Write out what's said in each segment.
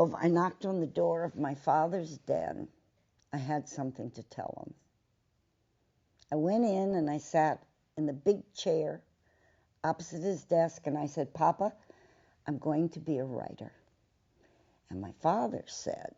12, I knocked on the door of my father's den. I had something to tell him. I went in and I sat in the big chair opposite his desk, and I said, "Papa, I'm going to be a writer." And my father said,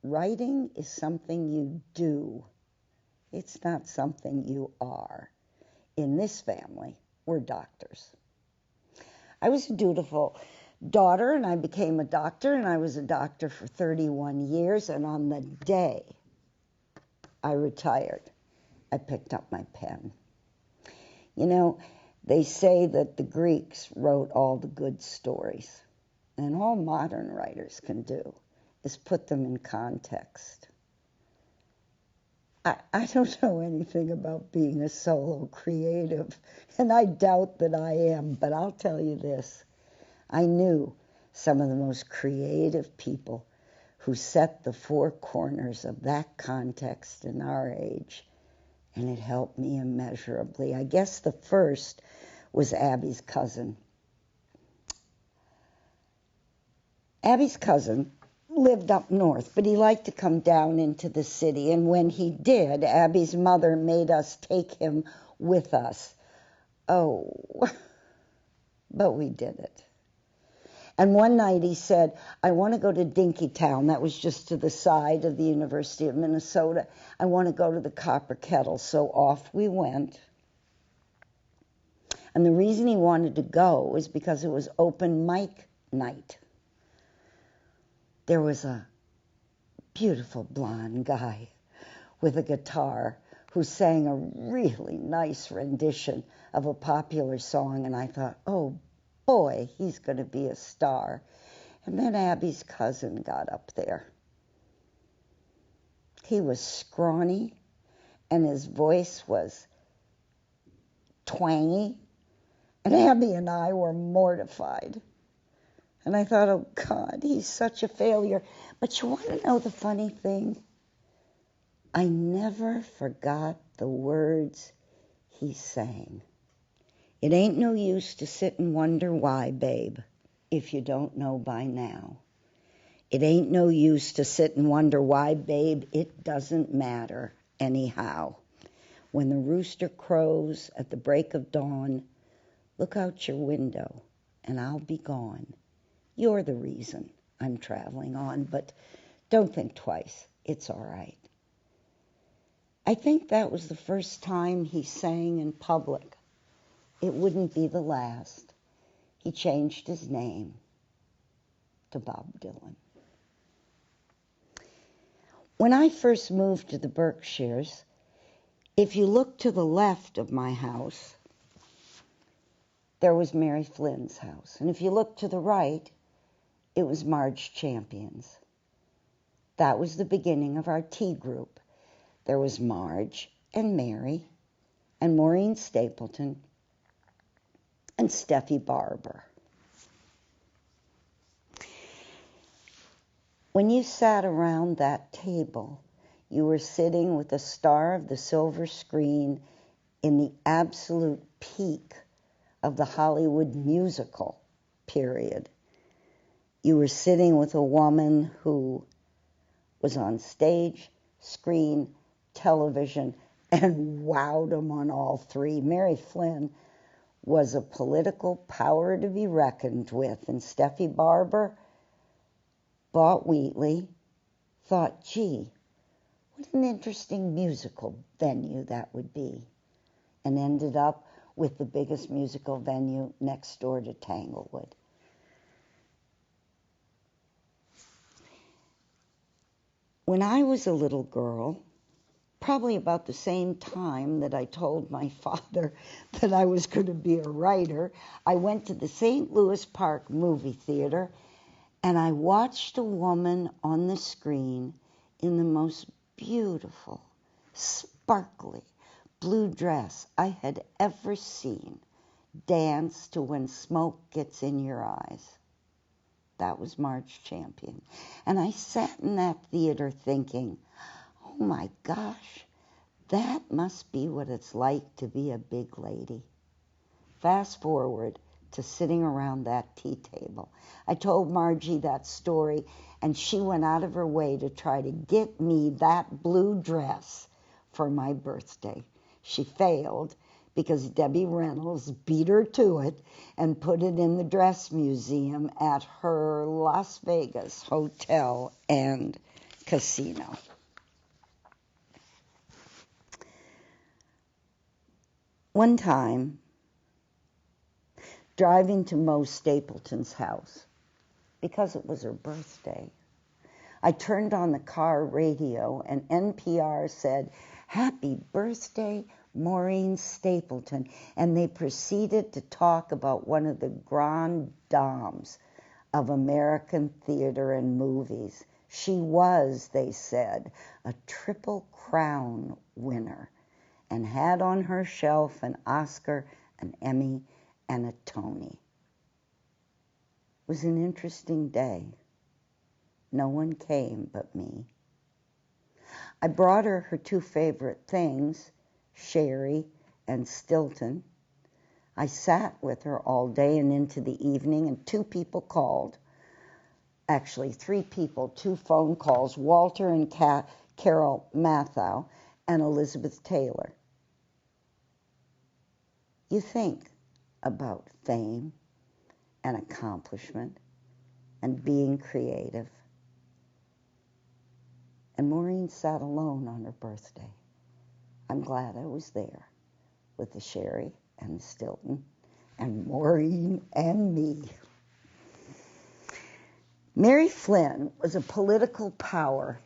"Writing is something you do. It's not something you are. In this family, we're doctors." I was a dutiful daughter, and I became a doctor, and I was a doctor for 31 years, and on the day I retired, I picked up my pen. You know, they say that the Greeks wrote all the good stories, and all modern writers can do is put them in context. I don't know anything about being a solo creative, and I doubt that I am, but I'll tell you this. I knew some of the most creative people who set the four corners of that context in our age, and it helped me immeasurably. I guess the first was Abby's cousin. Abby's cousin lived up north, but he liked to come down into the city, and when he did, Abby's mother made us take him with us. Oh, but we did it. And one night he said, "I want to go to Dinkytown." That was just to the side of the University of Minnesota. "I want to go to the Copper Kettle." So off we went. And the reason he wanted to go was because it was open mic night. There was a beautiful blonde guy with a guitar who sang a really nice rendition of a popular song, and I thought, oh boy, he's going to be a star. And then Abby's cousin got up there. He was scrawny, and his voice was twangy, and Abby and I were mortified. And I thought, oh God, he's such a failure. But you want to know the funny thing? I never forgot the words he sang. "It ain't no use to sit and wonder why, babe, if you don't know by now. It ain't no use to sit and wonder why, babe, it doesn't matter anyhow. When the rooster crows at the break of dawn, look out your window and I'll be gone. You're the reason I'm traveling on, but don't think twice. It's all right." I think that was the first time he sang in public. It wouldn't be the last. He changed his name to Bob Dylan. When I first moved to the Berkshires, if you look to the left of my house, there was Mary Flynn's house. And if you look to the right, it was Marge Champion's. That was the beginning of our tea group. There was Marge and Mary and Maureen Stapleton and Steffi Barber. When you sat around that table, you were sitting with the star of the silver screen in the absolute peak of the Hollywood musical period. You were sitting with a woman who was on stage, screen, television, and wowed them on all three. Mary Flynn was a political power to be reckoned with, and Steffi Barber bought Wheatley, thought, gee, what an interesting musical venue that would be, and ended up with the biggest musical venue next door to Tanglewood. When I was a little girl, probably about the same time that I told my father that I was going to be a writer, I went to the St. Louis Park movie theater, and I watched a woman on the screen in the most beautiful, sparkly blue dress I had ever seen dance to When Smoke Gets in Your Eyes. That was Marge Champion. And I sat in that theater thinking, oh my gosh, that must be what it's like to be a big lady. Fast forward to sitting around that tea table. I told Margie that story, and she went out of her way to try to get me that blue dress for my birthday. She failed because Debbie Reynolds beat her to it and put it in the dress museum at her Las Vegas hotel and casino. One time, driving to Mo Stapleton's house, because it was her birthday, I turned on the car radio and NPR said, "Happy birthday, Maureen Stapleton," and they proceeded to talk about one of the grand dames of American theater and movies. She was, they said, a Triple Crown winner and had on her shelf an Oscar, an Emmy, and a Tony. It was an interesting day. No one came but me. I brought her her two favorite things, sherry and Stilton. I sat with her all day and into the evening, and two people called. Actually, three people, two phone calls, Walter and Carole Matthau and Elizabeth Taylor. You think about fame and accomplishment and being creative. And Maureen sat alone on her birthday. I'm glad I was there with the sherry and the Stilton and Maureen and me. Mary Flynn was a political power.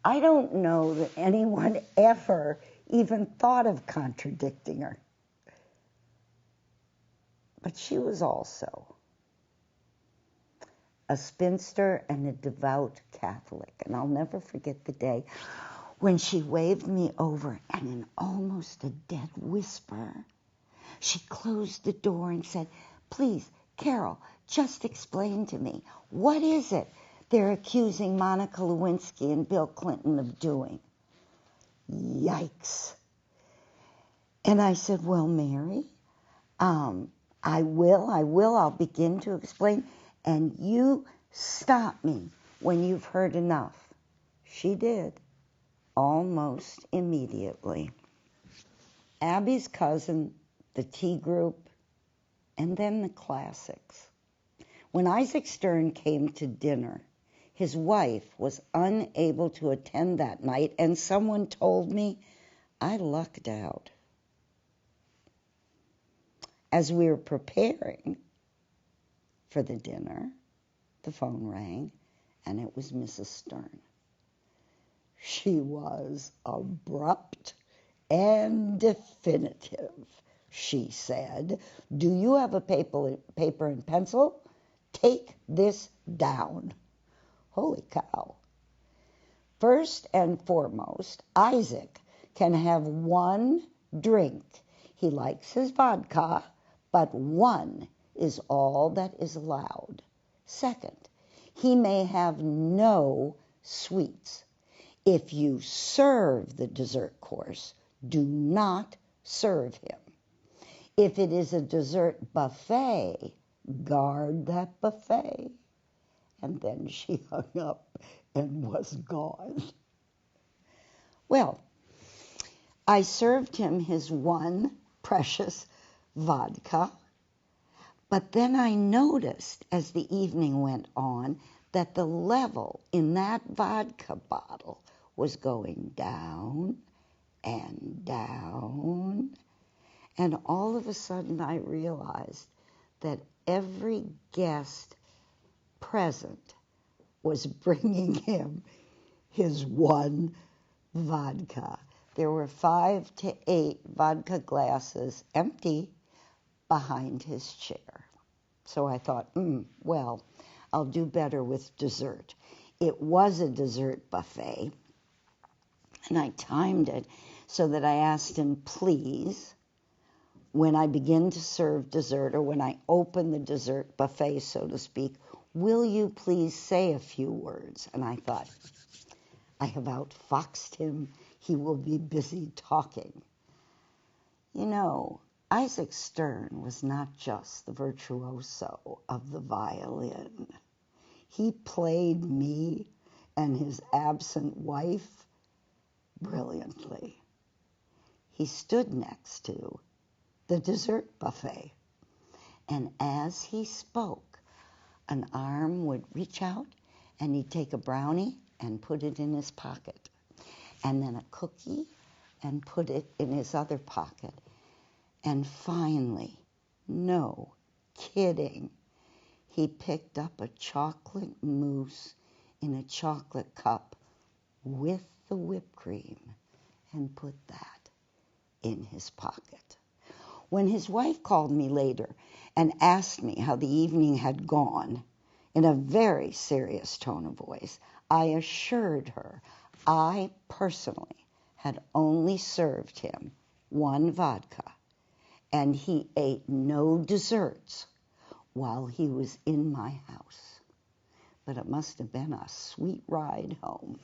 I don't know that anyone ever even thought of contradicting her. But she was also a spinster and a devout Catholic. And I'll never forget the day when she waved me over and in almost a dead whisper, she closed the door and said, "Please, Carole, just explain to me, what is it they're accusing Monica Lewinsky and Bill Clinton of doing?" Yikes. And I said, "Well, Mary, I will. I'll begin to explain. And you stop me when you've heard enough." She did, almost immediately. Abby's cousin, the tea group, and then the classics. When Isaac Stern came to dinner, his wife was unable to attend that night, and someone told me I lucked out. As we were preparing for the dinner, the phone rang, and it was Mrs. Stern. She was abrupt and definitive. She said, "Do you have a paper and pencil? Take this down." Holy cow. First and foremost, Isaac can have one drink. He likes his vodka, but one is all that is allowed. Second, he may have no sweets. If you serve the dessert course, do not serve him. If it is a dessert buffet, guard that buffet. And then she hung up and was gone. Well, I served him his one precious vodka, but then I noticed as the evening went on that the level in that vodka bottle was going down and down. And all of a sudden I realized that every guest present was bringing him his one vodka. There were 5 to 8 vodka glasses empty behind his chair. So I thought, well, I'll do better with dessert. It was a dessert buffet, and I timed it so that I asked him, please, when I begin to serve dessert, or when I open the dessert buffet, so to speak, will you please say a few words? And I thought, I have outfoxed him. He will be busy talking. You know, Isaac Stern was not just the virtuoso of the violin. He played me and his absent wife brilliantly. He stood next to the dessert buffet, and as he spoke, an arm would reach out and he'd take a brownie and put it in his pocket, and then a cookie and put it in his other pocket. And finally, no kidding, he picked up a chocolate mousse in a chocolate cup with the whipped cream and put that in his pocket. When his wife called me later and asked me how the evening had gone, in a very serious tone of voice, I assured her I personally had only served him one vodka, and he ate no desserts while he was in my house. But it must have been a sweet ride home.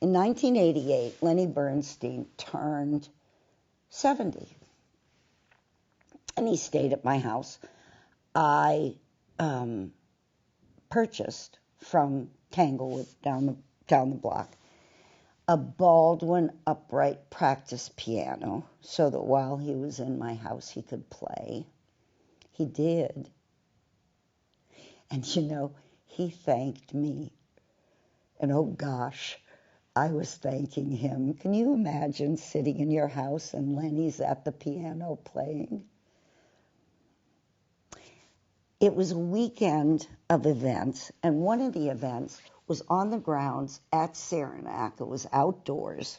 In 1988, Lenny Bernstein turned 70, and he stayed at my house. I purchased from Tanglewood down the block a Baldwin upright practice piano so that while he was in my house he could play. He did. And you know, he thanked me. And oh gosh, I was thanking him. Can you imagine sitting in your house and Lenny's at the piano playing? It was a weekend of events, and one of the events was on the grounds at Saranac. It was outdoors.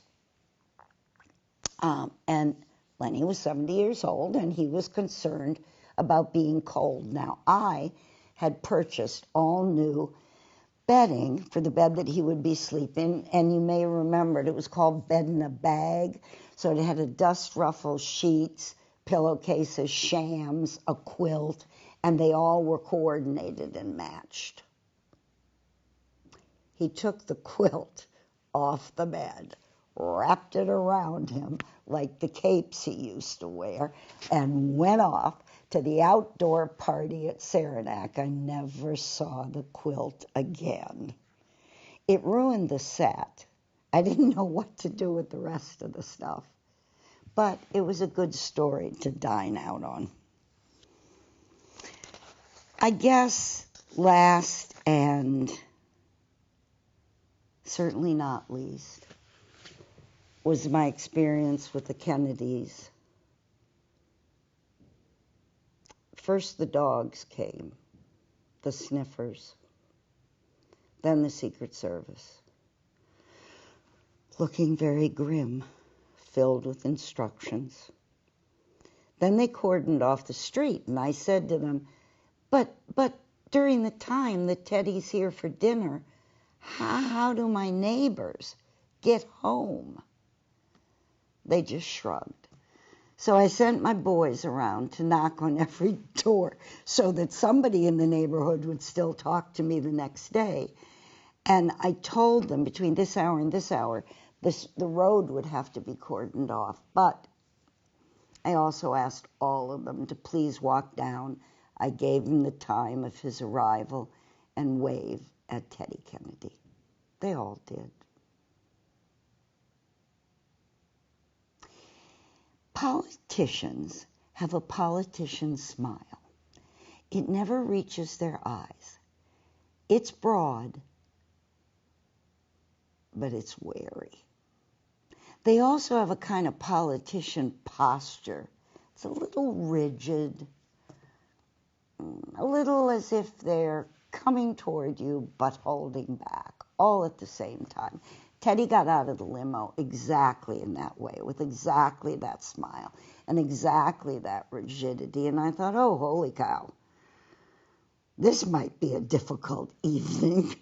And Lenny was 70 years old, and he was concerned about being cold. Now, I had purchased all new bedding for the bed that he would be sleeping, and you may remember it was called Bed in a Bag. So it had a dust-ruffled sheets, pillowcases, shams, a quilt, and they all were coordinated and matched. He took the quilt off the bed, wrapped it around him like the capes he used to wear, and went off to the outdoor party at Saranac. I never saw the quilt again. It ruined the set. I didn't know what to do with the rest of the stuff. But it was a good story to dine out on. I guess last and certainly not least was my experience with the Kennedys. First the dogs came, the sniffers, then the Secret Service, looking very grim, filled with instructions. Then they cordoned off the street, and I said to them, but during the time that Teddy's here for dinner, how do my neighbors get home? They just shrugged. So I sent my boys around to knock on every door so that somebody in the neighborhood would still talk to me the next day. And I told them between this hour and this hour, the road would have to be cordoned off. But I also asked all of them to please walk down. I gave them the time of his arrival and wave at Teddy Kennedy. They all did. Politicians have a politician's smile. It never reaches their eyes. It's broad, but it's wary. They also have a kind of politician posture. It's a little rigid, a little as if they're coming toward you but holding back, all at the same time. Teddy got out of the limo exactly in that way, with exactly that smile and exactly that rigidity. And I thought, oh, holy cow, this might be a difficult evening.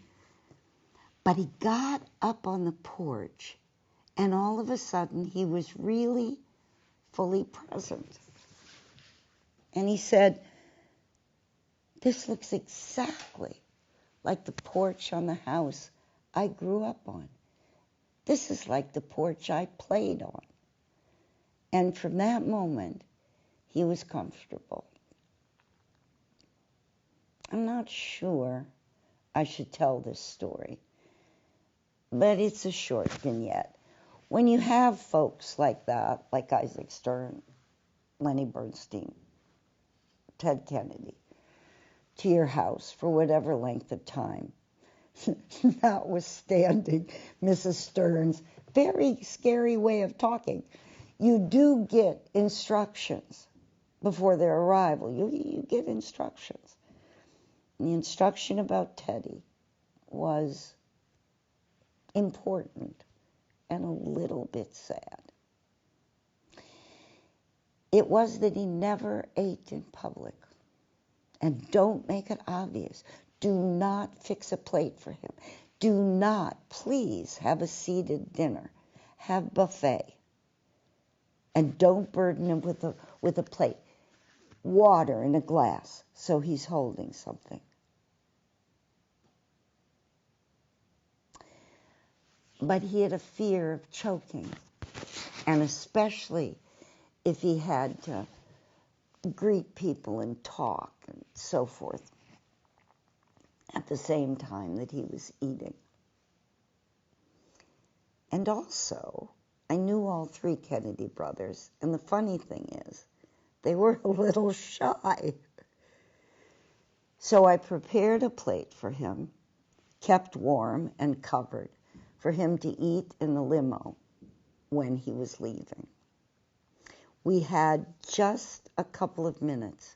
But he got up on the porch, and all of a sudden he was really fully present. And he said, this looks exactly like the porch on the house I grew up on. This is like the porch I played on. And from that moment, he was comfortable. I'm not sure I should tell this story, but it's a short vignette. When you have folks like that, like Isaac Stern, Lenny Bernstein, Ted Kennedy, to your house for whatever length of time, notwithstanding Mrs. Stern's very scary way of talking, you do get instructions before their arrival. You get instructions. And the instruction about Teddy was important and a little bit sad. It was that he never ate in public. And don't make it obvious. Do not fix a plate for him. Do not, please, have a seated dinner. Have buffet. And don't burden him with a plate. Water in a glass so he's holding something. But he had a fear of choking, and especially if he had to greet people and talk and so forth at the same time that he was eating. And also, I knew all three Kennedy brothers, and the funny thing is, they were a little shy. So I prepared a plate for him, kept warm and covered, for him to eat in the limo when he was leaving. We had just a couple of minutes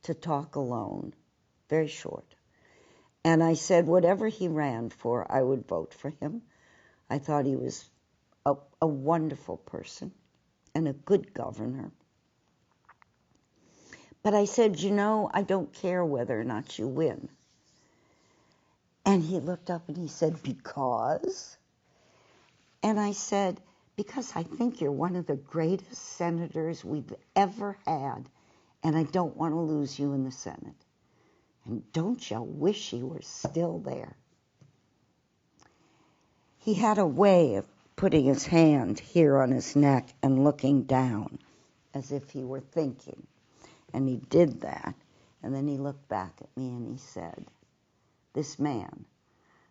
to talk alone, very short. And I said whatever he ran for, I would vote for him. I thought he was a wonderful person and a good governor. But I said, I don't care whether or not you win. And he looked up and he said, because? And I said, because I think you're one of the greatest senators we've ever had, and I don't want to lose you in the Senate. And don't you wish he were still there? He had a way of putting his hand here on his neck and looking down, as if he were thinking. And he did that, and then he looked back at me and he said, this man,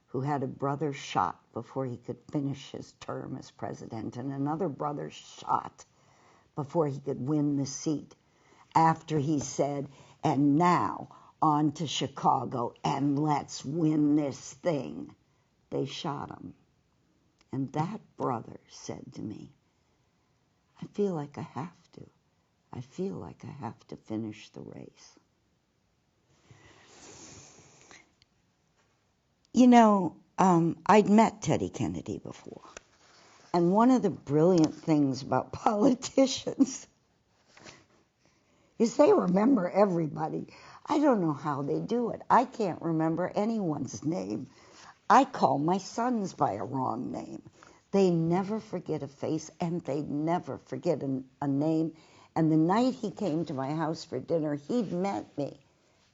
who had a brother shot before he could finish his term as president, and another brother shot before he could win the seat, after he said, and now on to Chicago, and let's win this thing. They shot him. And that brother said to me, I feel like I have to. I feel like I have to finish the race. I'd met Teddy Kennedy before. And one of the brilliant things about politicians is they remember everybody. I don't know how they do it. I can't remember anyone's name. I call my sons by a wrong name. They never forget a face, and they never forget a name. And the night he came to my house for dinner, he'd met me,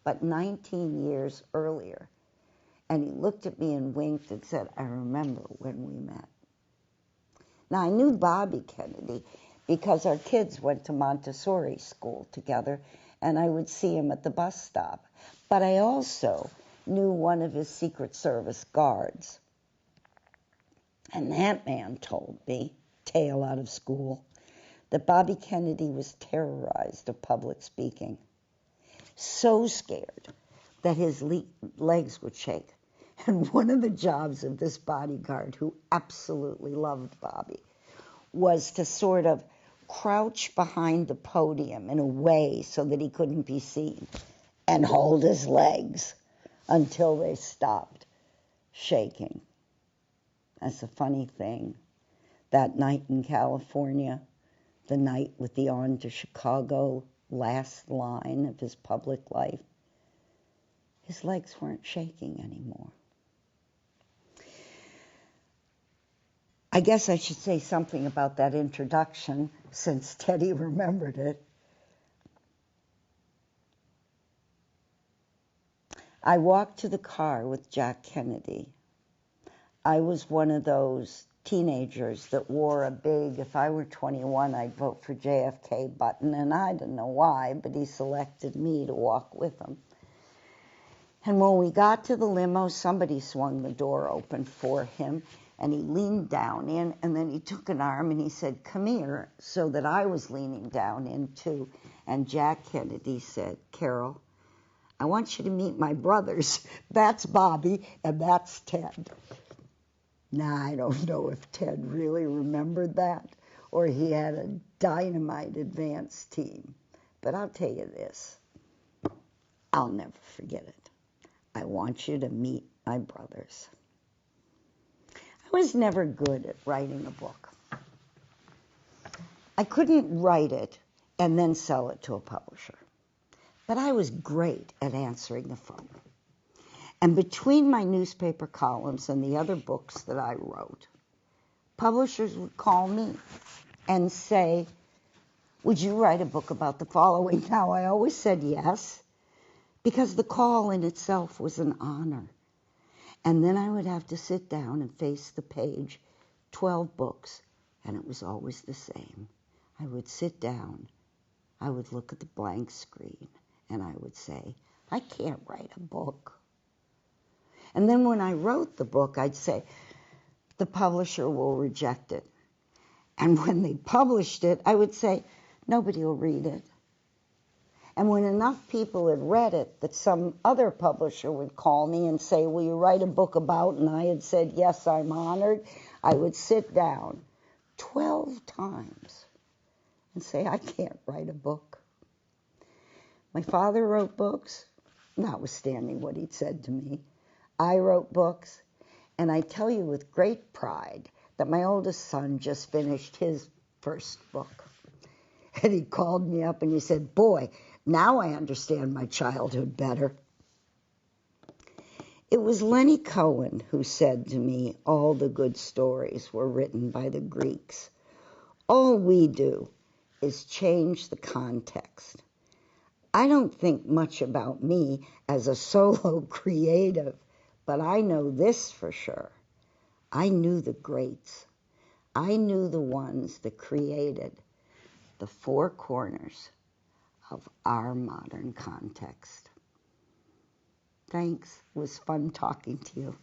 but 19 years earlier. And he looked at me and winked and said, I remember when we met. Now, I knew Bobby Kennedy because our kids went to Montessori school together, and I would see him at the bus stop. But I also knew one of his Secret Service guards. And that man told me, tail out of school, that Bobby Kennedy was terrorized of public speaking. So scared that his legs would shake. And one of the jobs of this bodyguard, who absolutely loved Bobby, was to sort of crouch behind the podium in a way so that he couldn't be seen and hold his legs until they stopped shaking. That's a funny thing. That night in California, the night with the on to Chicago last line of his public life, his legs weren't shaking anymore. I guess I should say something about that introduction, since Teddy remembered it. I walked to the car with Jack Kennedy. I was one of those teenagers that wore a big, if I were 21, I'd vote for JFK button, and I didn't know why, but he selected me to walk with him. And when we got to the limo, somebody swung the door open for him, and he leaned down in, and then he took an arm and he said, "Come here," so that I was leaning down in too. And Jack Kennedy said, "Carole, I want you to meet my brothers. That's Bobby, and that's Ted." Now, I don't know if Ted really remembered that, or he had a dynamite advance team. But I'll tell you this, I'll never forget it. I want you to meet my brothers. I was never good at writing a book. I couldn't write it and then sell it to a publisher. But I was great at answering the phone. And between my newspaper columns and the other books that I wrote, publishers would call me and say, "Would you write a book about the following?" Now, I always said yes, because the call in itself was an honor. And then I would have to sit down and face the page, 12 books, and it was always the same. I would sit down, I would look at the blank screen, and I would say, "I can't write a book." And then when I wrote the book, I'd say, "The publisher will reject it." And when they published it, I would say, "Nobody will read it." And when enough people had read it that some other publisher would call me and say, "Will you write a book about?" And I had said, "Yes, I'm honored," I would sit down 12 times and say, "I can't write a book." My father wrote books, notwithstanding what he'd said to me. I wrote books, and I tell you with great pride that my oldest son just finished his first book. And he called me up and he said, "Boy, now I understand my childhood better." It was Lenny Cohen who said to me, all the good stories were written by the Greeks. All we do is change the context. I don't think much about me as a solo creative, but I know this for sure. I knew the greats. I knew the ones that created the four corners of our modern context. Thanks. It was fun talking to you.